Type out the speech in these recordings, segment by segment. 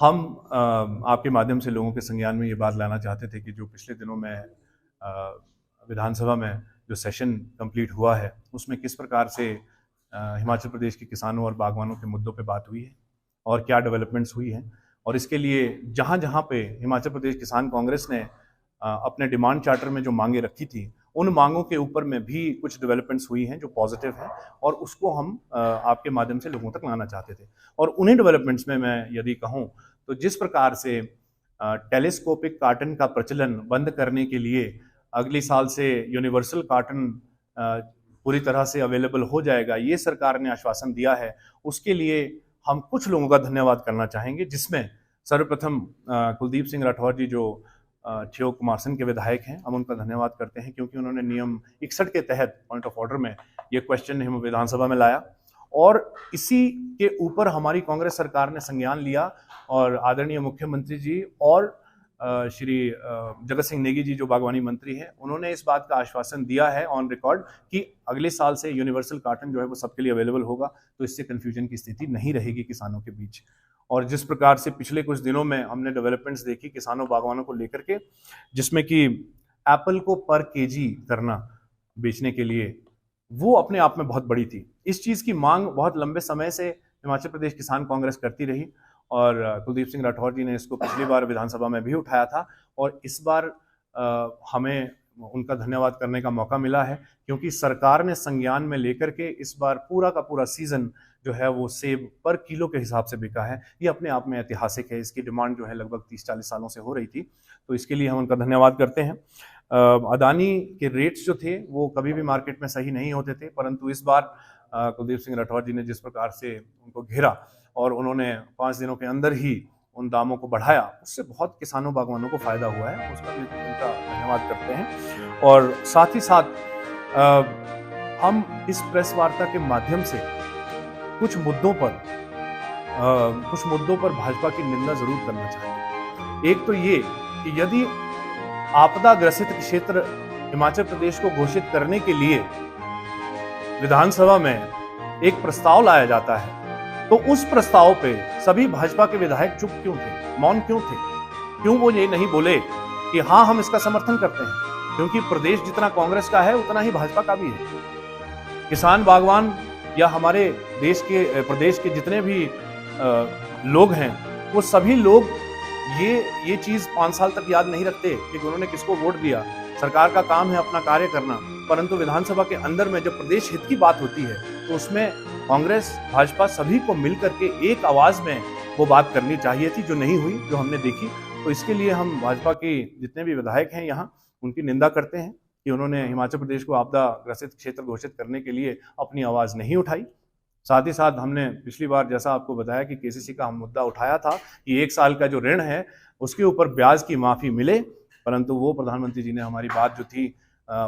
हम आपके माध्यम से लोगों के संज्ञान में ये बात लाना चाहते थे कि जो पिछले दिनों में विधानसभा में जो सेशन कंप्लीट हुआ है उसमें किस प्रकार से हिमाचल प्रदेश के किसानों और बागवानों के मुद्दों पे बात हुई है और क्या डेवलपमेंट्स हुई हैं, और इसके लिए जहाँ जहाँ पे हिमाचल प्रदेश किसान कांग्रेस ने अपने डिमांड चार्टर में जो मांगे रखी थी उन मांगों के ऊपर में भी कुछ डेवलपमेंट्स हुई हैं जो पॉजिटिव है, और उसको हम आपके माध्यम से लोगों तक लाना चाहते थे। और उन्हीं डेवलपमेंट्स में मैं यदि कहूँ तो जिस प्रकार से टेलीस्कोपिक कार्टन का प्रचलन बंद करने के लिए अगले साल से यूनिवर्सल कार्टन पूरी तरह से अवेलेबल हो जाएगा, ये सरकार ने आश्वासन दिया है, उसके लिए हम कुछ लोगों का धन्यवाद करना चाहेंगे, जिसमें सर्वप्रथम कुलदीप सिंह राठौर जी जो ठियोग कुमारसैन के विधायक हैं, हम उनका धन्यवाद करते हैं क्योंकि उन्होंने नियम 61 के तहत पॉइंट ऑफ ऑर्डर में ये क्वेश्चन हम विधानसभा में लाया और इसी के ऊपर हमारी कांग्रेस सरकार ने संज्ञान लिया और आदरणीय मुख्यमंत्री जी और श्री जगत सिंह नेगी जी जो बागवानी मंत्री हैं, उन्होंने इस बात का आश्वासन दिया है ऑन रिकॉर्ड कि अगले साल से यूनिवर्सल कार्टन जो है वो सबके लिए अवेलेबल होगा, तो इससे कंफ्यूजन की स्थिति नहीं रहेगी किसानों के बीच। और जिस प्रकार से पिछले कुछ दिनों में हमने डेवलपमेंट्स देखी किसानों बागवानों को लेकर के, जिसमें कि एप्पल को पर केजी करना बेचने के लिए, वो अपने आप में बहुत बड़ी थी। इस चीज़ की मांग बहुत लंबे समय से हिमाचल प्रदेश किसान कांग्रेस करती रही और कुलदीप सिंह राठौर जी ने इसको पिछली बार विधानसभा में भी उठाया था और इस बार हमें उनका धन्यवाद करने का मौका मिला है क्योंकि सरकार ने संज्ञान में लेकर के इस बार पूरा का पूरा सीजन जो है वो सेब पर किलो के हिसाब से बिका है। ये अपने आप में ऐतिहासिक है। इसकी डिमांड जो है लगभग 30-40 सालों से हो रही थी, तो इसके लिए हम उनका धन्यवाद करते हैं। अदानी के रेट्स जो थे वो कभी भी मार्केट में सही नहीं होते थे, परंतु इस बार कुलदीप सिंह राठौर जी ने जिस प्रकार से उनको घेरा और उन्होंने 5 दिनों के अंदर ही उन दामों को बढ़ाया, उससे बहुत किसानों बागवानों को फायदा हुआ है, उसका भी उनका धन्यवाद करते हैं। और साथ ही साथ हम इस प्रेस वार्ता के माध्यम से कुछ मुद्दों पर भाजपा की निंदा जरूर करना चाहेंगे। एक तो ये कि यदि आपदा ग्रसित क्षेत्र हिमाचल प्रदेश को घोषित करने के लिए विधानसभा में एक प्रस्ताव लाया जाता है तो उस प्रस्ताव पे सभी भाजपा के विधायक चुप क्यों थे, मौन क्यों थे? क्यों वो ये नहीं बोले कि हाँ हम इसका समर्थन करते हैं? क्योंकि प्रदेश जितना कांग्रेस का है उतना ही भाजपा का भी है। किसान बागवान या हमारे प्रदेश के जितने भी लोग हैं वो सभी लोग ये चीज 5 साल तक याद नहीं रखते कि उन्होंने किसको वोट दिया। सरकार का काम है अपना कार्य करना, परंतु विधानसभा के अंदर में जब प्रदेश हित की बात होती है तो उसमें कांग्रेस भाजपा सभी को मिलकर के एक आवाज में वो बात करनी चाहिए थी, जो नहीं हुई, जो हमने देखी। तो इसके लिए हम भाजपा के जितने भी विधायक हैं यहाँ उनकी निंदा करते हैं कि उन्होंने हिमाचल प्रदेश को आपदा ग्रसित क्षेत्र घोषित करने के लिए अपनी आवाज नहीं उठाई। साथ ही साथ हमने पिछली बार जैसा आपको बताया कि केसीसी का हम मुद्दा उठाया था कि 1 साल का जो ऋण है उसके ऊपर ब्याज की माफी मिले, परंतु वो प्रधानमंत्री जी ने हमारी बात जो थी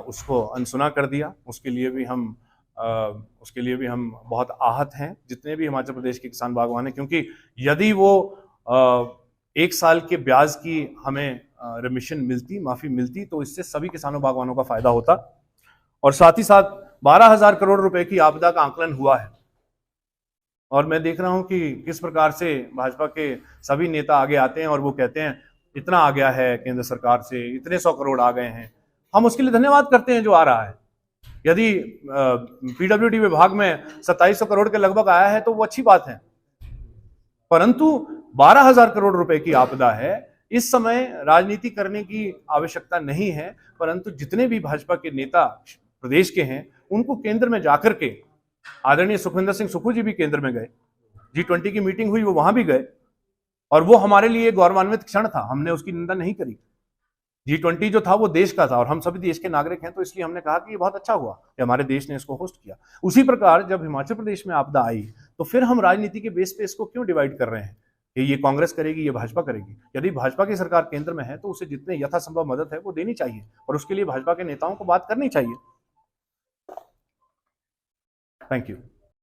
उसको अनसुना कर दिया। उसके लिए भी हम बहुत आहत हैं, जितने भी हिमाचल प्रदेश के किसान बागवान हैं, क्योंकि यदि वो 1 साल के ब्याज की हमें रिमिशन मिलती, माफी मिलती, तो इससे सभी किसानों बागवानों का फायदा होता। और साथ ही साथ 12,000 करोड़ रुपए की आपदा का आंकलन हुआ है और मैं देख रहा हूं कि किस प्रकार से भाजपा के सभी नेता आगे आते हैं और वो कहते हैं इतना आ गया है केंद्र सरकार से, इतने 100 करोड़ आ गए हैं। हम उसके लिए धन्यवाद करते हैं जो आ रहा है। यदि पीडब्ल्यूडी विभाग में 2700 करोड़ के लगभग आया है तो वो अच्छी बात है, परंतु 12,000 करोड़ रुपए की आपदा है। इस समय राजनीति करने की आवश्यकता नहीं है, परंतु जितने भी भाजपा के नेता प्रदेश के हैं उनको केंद्र में जाकर के, आदरणीय सुखविंदर सिंह सुक्खू जी भी केंद्र में गए, G20 की मीटिंग हुई वो वहां भी गए और वो हमारे लिए गौरवान्वित क्षण था, हमने उसकी निंदा नहीं करी। G20 जो था वो देश का था और हम सभी देश के नागरिक हैं, तो इसलिए हमने कहा कि ये बहुत अच्छा हुआ कि हमारे देश ने इसको होस्ट किया। उसी प्रकार जब हिमाचल प्रदेश में आपदा आई तो फिर हम राजनीति के बेस पे इसको क्यों डिवाइड कर रहे हैं कि ये कांग्रेस करेगी, ये भाजपा करेगी? यदि भाजपा की सरकार केंद्र में है तो उसे जितने यथासंभव मदद है वो देनी चाहिए और उसके लिए भाजपा के नेताओं को बात करनी चाहिए। Thank you.